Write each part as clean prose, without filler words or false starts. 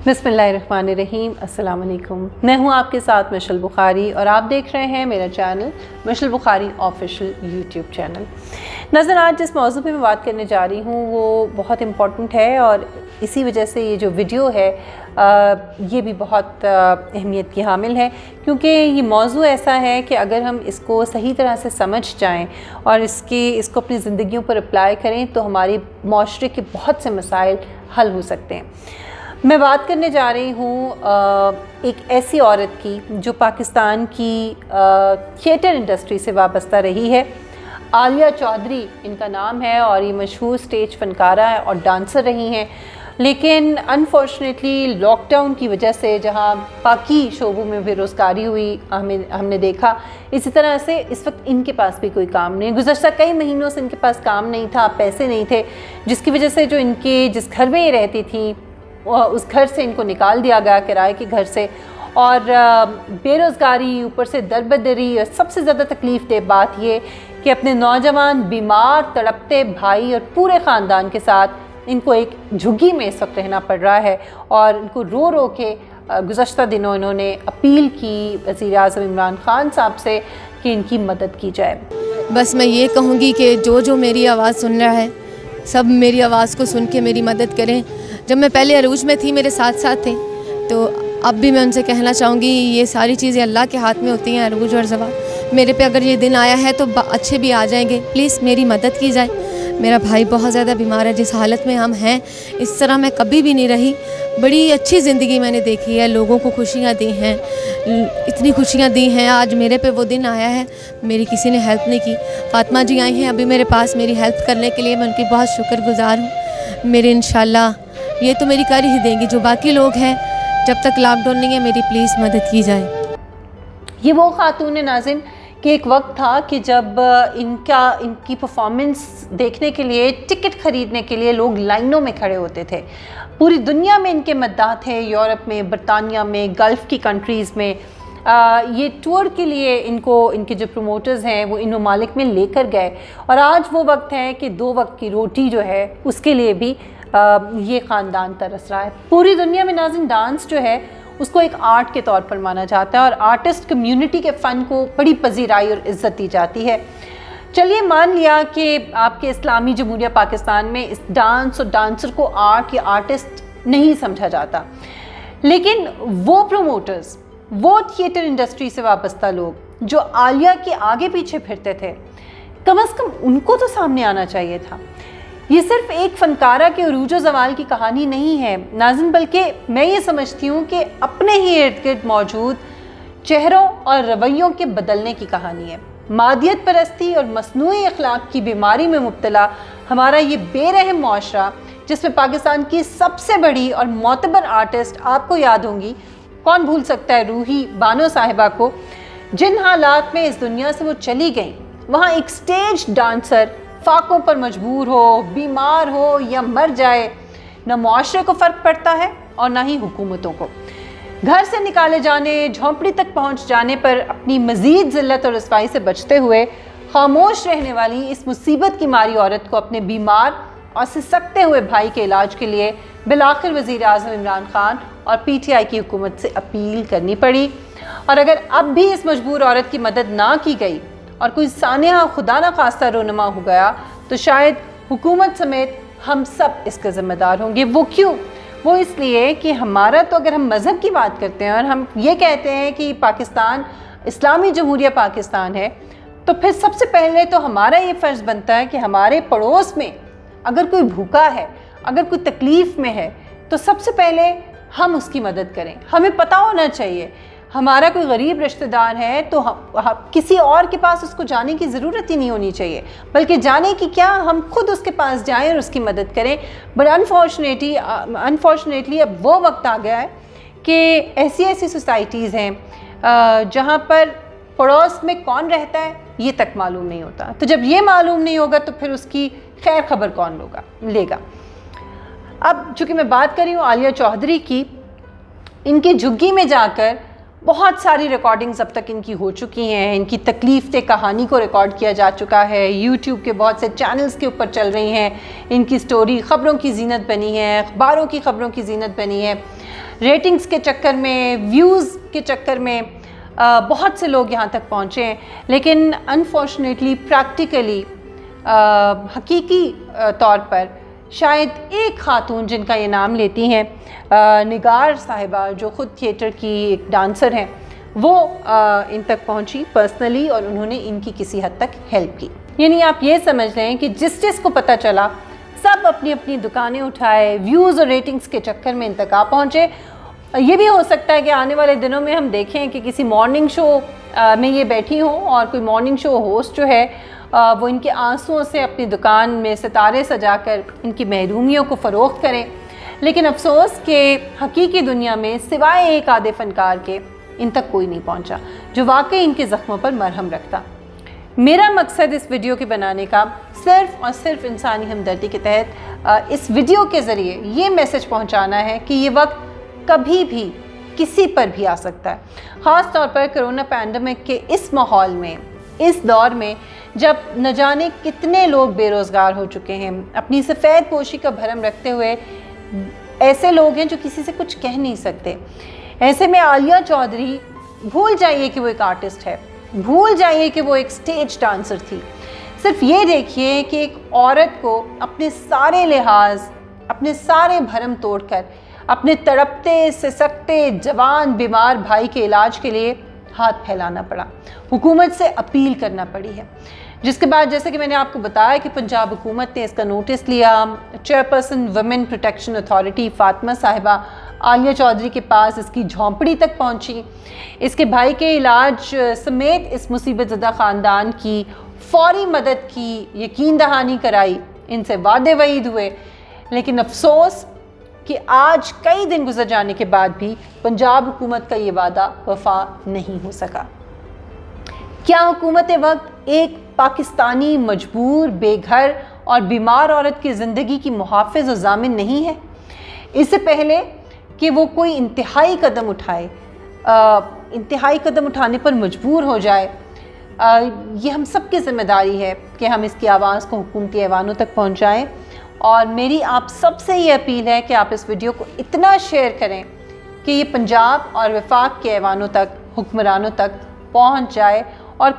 बिस्मिल्लाहिर्रहमानिर्रहीम। अस्सलाम वालेकुम। मैं हूं आपके साथ मशल बुखारी और आप देख रहे हैं मेरा चैनल मशल बुखारी ऑफिशियल यूट्यूब चैनल। नाज़रीन, आज जिस मौजू पे मैं बात करने जा रही हूं वो बहुत इम्पॉर्टेंट है और इसी वजह से ये जो वीडियो है ये भी बहुत अहमियत की हामिल है, क्योंकि ये मौजू ऐसा है कि अगर हम इसको सही तरह से समझ जाएं और इसको अपनी ज़िंदगियों पर अप्लाई करें तो हमारी माशरे के बहुत से मसाइल हल हो सकते हैं। मैं बात करने जा रही हूँ एक ऐसी औरत की जो पाकिस्तान की थिएटर इंडस्ट्री से वाबस्ता रही है। आलिया चौधरी इनका नाम है और ये मशहूर स्टेज फ़नकारा है और डांसर रही हैं, लेकिन अनफॉर्चुनेटली लॉकडाउन की वजह से जहाँ बाकी शोबों में बेरोज़गारी हुई हमने देखा, इसी तरह से इस वक्त इनके पास भी कोई काम नहीं। गुज़श्ता कई महीनों से इनके पास काम नहीं था, पैसे नहीं थे, जिसकी वजह से जो इनके जिस घर में ये रहती थी उस घर से इनको निकाल दिया गया, किराए के घर से। और बेरोज़गारी ऊपर से दरबदरी और सबसे ज़्यादा तकलीफ़ दे बात ये कि अपने नौजवान बीमार तड़पते भाई और पूरे ख़ानदान के साथ इनको एक झुग्गी में इस वक्त रहना पड़ रहा है। और इनको रो रो के गुज़श्ता दिनों इन्होंने अपील की वज़ीर आज़म इमरान ख़ान साहब से कि इनकी मदद की जाए। बस मैं ये कहूँगी कि जो मेरी आवाज़ सुन रहा है सब मेरी आवाज़ को सुन के मेरी मदद करें। जब मैं पहले अरूज में थी मेरे साथ साथ थे, तो अब भी मैं उनसे कहना चाहूँगी ये सारी चीज़ें अल्लाह के हाथ में होती हैं। अरूज और ज़वाल, मेरे पे अगर ये दिन आया है तो अच्छे भी आ जाएंगे। प्लीज़ मेरी मदद की जाए। मेरा भाई बहुत ज़्यादा बीमार है। जिस हालत में हम हैं इस तरह मैं कभी भी नहीं रही। बड़ी अच्छी ज़िंदगी मैंने देखी है, लोगों को खुशियाँ दी हैं, इतनी खुशियाँ दी हैं। आज मेरे पे वो दिन आया है, मेरी किसी ने हेल्प नहीं की। फातिमा जी आई हैं अभी मेरे पास मेरी हेल्प करने के लिए, मैं उनकी बहुत शुक्रगुज़ार हूँ। मेरे इंशाल्लाह ये तो मेरी कर ही देंगी। जो बाकी लोग हैं, जब तक लॉकडाउन नहीं है मेरी प्लीज़ मदद की जाए। ये वो खातून है नाज़रीन कि एक वक्त था कि जब इनकी परफॉर्मेंस देखने के लिए, टिकट ख़रीदने के लिए लोग लाइनों में खड़े होते थे। पूरी दुनिया में इनके मद्दाह थे, यूरोप में, बरतानिया में, गल्फ़ की कंट्रीज़ में। ये टूर के लिए इनके जो प्रमोटर्स हैं वो इन ममालिक में लेकर गए। और आज वो वक्त है कि 2 वक्त की रोटी जो है उसके लिए भी ये ख़ानदान तरस रहा है। पूरी दुनिया में नाज़रीन डांस जो है उसको एक आर्ट के तौर पर माना जाता है और आर्टिस्ट कम्युनिटी के फ़न को बड़ी पजीराई और इज़्ज़त दी जाती है। चलिए मान लिया कि आपके इस्लामी जमहूरिया पाकिस्तान में इस डांस और डांसर को आर्ट या आर्टिस्ट नहीं समझा जाता, लेकिन वो प्रमोटर्स, वो थिएटर इंडस्ट्री से वाबस्ता लोग जो आलिया के आगे पीछे फिरते थे, कम से कम उनको तो सामने आना चाहिए था। ये सिर्फ एक फ़नकारा के उरूज व ज़वाल की कहानी नहीं है नाज़रीन, बल्कि मैं ये समझती हूँ कि अपने ही इर्द गिर्द मौजूद चेहरों और रवैयों के बदलने की कहानी है। मादियत परस्ती और मसनूई अखलाक की बीमारी में मुब्तला हमारा ये बेरहम मुआशरा, जिसमें पाकिस्तान की सबसे बड़ी और मोतबर आर्टिस्ट, आपको याद होंगी, कौन भूल सकता है, रूही बानो साहिबा को, जिन हालात में इस दुनिया से वो चली गई, वहाँ एक स्टेज डांसर फाकों पर मजबूर हो, बीमार हो या मर जाए, न मुआशरे को फ़र्क पड़ता है और ना ही हुकूमतों को। घर से निकाले जाने, झोंपड़ी तक पहुंच जाने पर अपनी मज़ीद ज़िल्लत और रसवाई से बचते हुए खामोश रहने वाली इस मुसीबत की मारी औरत को अपने बीमार और सिसकते हुए भाई के इलाज के लिए बिलाखिर वज़ीर आज़म इमरान ख़ान और PTI की हुकूमत से अपील करनी पड़ी। और अगर अब भी इस मजबूर औरत की मदद ना की गई और कोई सानिया खुदा ना खास्ता रोनमा हो गया तो शायद हुकूमत समेत हम सब इसके ज़िम्मेदार होंगे। वो क्यों? वो इसलिए कि हमारा तो, अगर हम मज़हब की बात करते हैं और हम ये कहते हैं कि पाकिस्तान इस्लामी जमहूरिया पाकिस्तान है, तो फिर सबसे पहले तो हमारा ये फ़र्ज़ बनता है कि हमारे पड़ोस में अगर कोई भूखा है, अगर कोई तकलीफ़ में है, तो सबसे पहले हम उसकी मदद करें। हमें पता होना चाहिए हमारा कोई गरीब रिश्तेदार है तो हम किसी और के पास उसको जाने की ज़रूरत ही नहीं होनी चाहिए, बल्कि जाने की क्या, हम खुद उसके पास जाएं और उसकी मदद करें। बट अनफॉर्चुनेटली अब वो वक्त आ गया है कि ऐसी सोसाइटीज़ हैं जहाँ पर पड़ोस में कौन रहता है ये तक मालूम नहीं होता। तो जब ये मालूम नहीं होगा तो फिर उसकी खैर खबर कौन लेगा। अब चूँकि मैं बात कर रही हूँ आलिया चौधरी की, इनकी झुग्गी में जाकर बहुत सारी रिकॉर्डिंग्स अब तक इनकी हो चुकी हैं। इनकी तकलीफ़ ते कहानी को रिकॉर्ड किया जा चुका है, यूट्यूब के बहुत से चैनल्स के ऊपर चल रही हैं। इनकी स्टोरी ख़बरों की जीनत बनी है, अखबारों की ख़बरों की जीनत बनी है। रेटिंग्स के चक्कर में, व्यूज़ के चक्कर में बहुत से लोग यहाँ तक पहुँचे हैं, लेकिन अनफॉर्चुनेटली प्रैक्टिकली हकीकी तौर पर शायद एक खातून जिनका ये नाम लेती हैं, निगार साहिबा, जो ख़ुद थिएटर की एक डांसर हैं, वो इन तक पहुँची पर्सनली और उन्होंने इनकी किसी हद तक हेल्प की। यानी आप ये समझ लें कि जिस को पता चला सब अपनी अपनी दुकानें उठाए, व्यूज़ और रेटिंग्स के चक्कर में इन तक आ पहुँचे। ये भी हो सकता है कि आने वाले दिनों में हम देखें कि किसी मॉर्निंग शो में ये बैठी हों और कोई मॉर्निंग शो होस्ट जो है वो इनके आंसुओं से अपनी दुकान में सितारे सजाकर इनकी महरूमियों को फ़रोख्त करें। लेकिन अफसोस कि हकीकी दुनिया में सिवाय एक आधे फ़नकार के इन तक कोई नहीं पहुंचा जो वाकई इनके ज़ख्मों पर मरहम रखता। मेरा मकसद इस वीडियो के बनाने का सिर्फ़ और सिर्फ इंसानी हमदर्दी के तहत इस वीडियो के ज़रिए ये मैसेज पहुंचाना है कि ये वक्त कभी भी किसी पर भी आ सकता है। ख़ास तौर पर कोरोना पैंडमिक के इस माहौल में, इस दौर में जब न जाने कितने लोग बेरोज़गार हो चुके हैं, अपनी सफ़ेद पोशी का भरम रखते हुए ऐसे लोग हैं जो किसी से कुछ कह नहीं सकते। ऐसे में आलिया चौधरी, भूल जाइए कि वो एक आर्टिस्ट है, भूल जाइए कि वो एक स्टेज डांसर थी, सिर्फ ये देखिए कि एक औरत को अपने सारे लिहाज, अपने सारे भरम तोड़कर अपने तड़पते सिसकते जवान बीमार भाई के इलाज के लिए हाथ फैलाना पड़ा, हुकूमत से अपील करना पड़ी है। जिसके बाद जैसे कि मैंने आपको बताया कि पंजाब हुकूमत ने इसका नोटिस लिया। Chairperson women protection authority Fatima साहिबा आलिया चौधरी के पास इसकी झोंपड़ी तक पहुंची, इसके भाई के इलाज समेत इस मुसीबत ज़दा ख़ानदान की फ़ौरी मदद की यकीन दहानी कराई, इनसे वादे वईद हुए। लेकिन अफसोस कि आज कई दिन गुजर जाने के बाद भी पंजाब हुकूमत का ये वादा वफा नहीं हो सका। क्या हुकूमत वक्त एक पाकिस्तानी मजबूर, बेघर और बीमार औरत की ज़िंदगी की मुहाफ़िज़ और ज़ामिन नहीं है? इससे पहले कि वो कोई इंतहाई कदम उठाए, इंतहाई कदम उठाने पर मजबूर हो जाए, ये हम सब की ज़िम्मेदारी है कि हम इसकी आवाज़ को हुकूमती ऐवानों तक पहुँचाएँ। और मेरी आप सबसे ये अपील है कि आप इस वीडियो को इतना शेयर करें कि ये पंजाब और वफाक के ऐवानों तक, हुक्मरानों तक पहुँच जाए और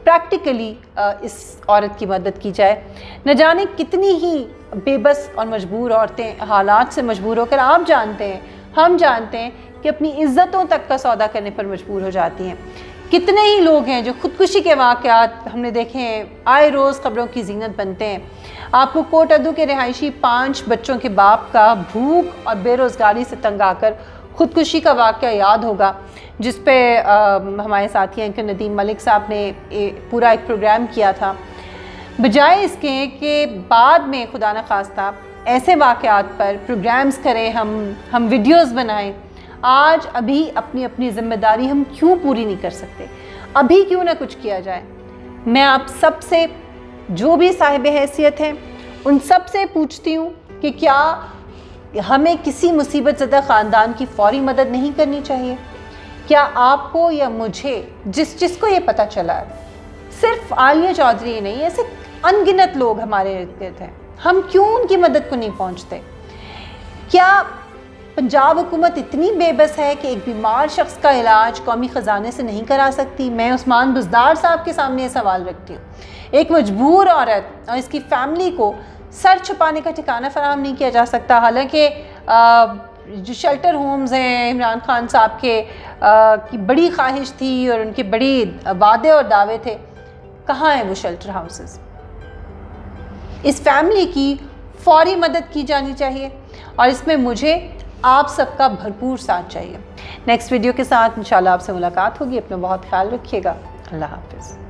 प्रैक्टिकली इस औरत की मदद की जाए। न जाने कितनी ही बेबस और मजबूर औरतें हालात से मजबूर होकर, आप जानते हैं, हम जानते हैं कि अपनी इज़्ज़तों तक का सौदा करने पर मजबूर हो जाती हैं। कितने ही लोग हैं जो ख़ुदकुशी के वाक़यात हमने देखे हैं, आए रोज़ ख़बरों की ज़ीनत बनते हैं। आपको कोट अदू के रिहायशी 5 बच्चों के बाप का भूख और बेरोज़गारी से तंग आकर ख़ुदकुशी का वाक़या याद होगा, जिस पे हमारे साथी एंकर नदीम मलिक साहब ने पूरा एक प्रोग्राम किया था। बजाय इसके कि बाद में खुदा न खास्ता ऐसे वाक़यात पर प्रोग्राम्स करें, हम वीडियोस बनाएं, आज अभी अपनी अपनी ज़िम्मेदारी हम क्यों पूरी नहीं कर सकते? अभी क्यों ना कुछ किया जाए? मैं आप सब से, जो भी साहिब हैसियत हैं, उन सब से पूछती हूँ कि क्या हमें किसी मुसीबत ज़दा ख़ानदान की फ़ौरी मदद नहीं करनी चाहिए? क्या आपको या मुझे, जिसको ये पता चला है, सिर्फ आलिया चौधरी नहीं, ऐसे अनगिनत लोग हमारे इर्द गिर्द हैं, हम क्यों उनकी मदद को नहीं पहुँचते? क्या पंजाब हुकूमत इतनी बेबस है कि एक बीमार शख्स का इलाज कौमी ख़जाने से नहीं करा सकती? मैं उस्मान बुज़दार साहब के सामने ये सवाल रखती हूँ। एक मजबूर औरत और इसकी फ़ैमिली को सर छुपाने का ठिकाना फराहम नहीं किया जा सकता। हालांकि जो शेल्टर होम्स हैं, इमरान खान साहब के की बड़ी ख्वाहिश थी और उनके बड़ी वादे और दावे थे, कहाँ हैं वो शेल्टर हाउसेस? इस फैमिली की फ़ौरी मदद की जानी चाहिए और इसमें मुझे आप सबका भरपूर साथ चाहिए। नेक्स्ट वीडियो के साथ इंशाल्लाह आपसे मुलाकात होगी। अपना बहुत ख्याल रखिएगा। अल्लाह हाफ़िज़।